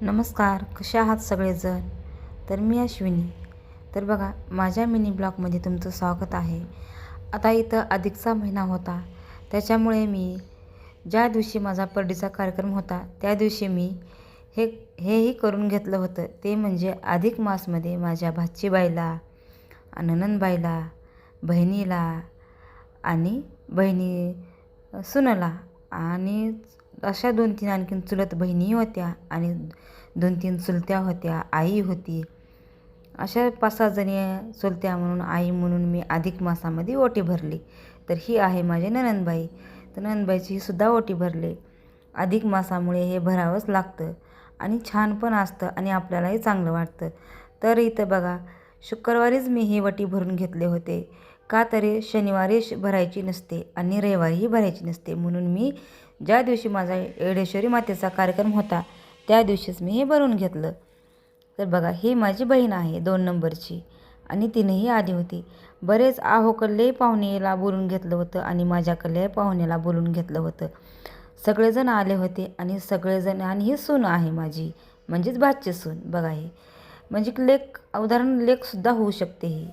नमस्कार, कसे आहात सगळेजण. तर मी अश्विनी. तर बघा, माझ्या मिनी ब्लॉगमध्ये तुमचं स्वागत आहे. आता इथं अधिकचा महिना होता, त्याच्यामुळे मी ज्या दिवशी माझा परडीचा कार्यक्रम होता त्या दिवशी मी हेही करून घेतलं होतं. ते म्हणजे अधिक मासमध्ये माझ्या भाचीबाईला, नणंदबाईला, बहिणीला आणि सुनेला आणि अशा 2-3 आणखीन चुलत बहिणी होत्या आणि 2-3 चुलत्या होत्या, आई होती. अशा 5-6 जणी चुलत्या म्हणून, आई म्हणून मी अधिक मासामध्ये ओटी भरली. तर ही आहे माझी नणंदबाई. तर नणंदबाईची सुद्धा ओटी भरली. अधिक मासामुळे हे भरावंच लागतं आणि छान पण असतं आणि आपल्यालाही चांगलं वाटतं. तर इथं बघा, शुक्रवारीच मी ही ओटी भरून घेतले होते. का तरी शनिवारी भरायची नसते आणि रविवारीही भरायची नसते, म्हणून मी ज्या दिवशी माझा येडेश्वरी मातेचा कार्यक्रम होता त्या दिवशीच मी हे भरून घेतलं. तर बघा, ही माझी बहीण आहे 2 नंबरची आणि तिनेही आली होती. बरेच आहोकडले पाहुणेला बोलून घेतलं होतं आणि माझ्याकडल्या पाहुण्याला बोलून घेतलं होतं. सगळेजण आले होते आणि सगळेजण, आणि ही सून आहे माझी, म्हणजेच भाची सून. बघा, ही म्हणजे लेक, उदाहरण लेकसुद्धा होऊ शकते ही.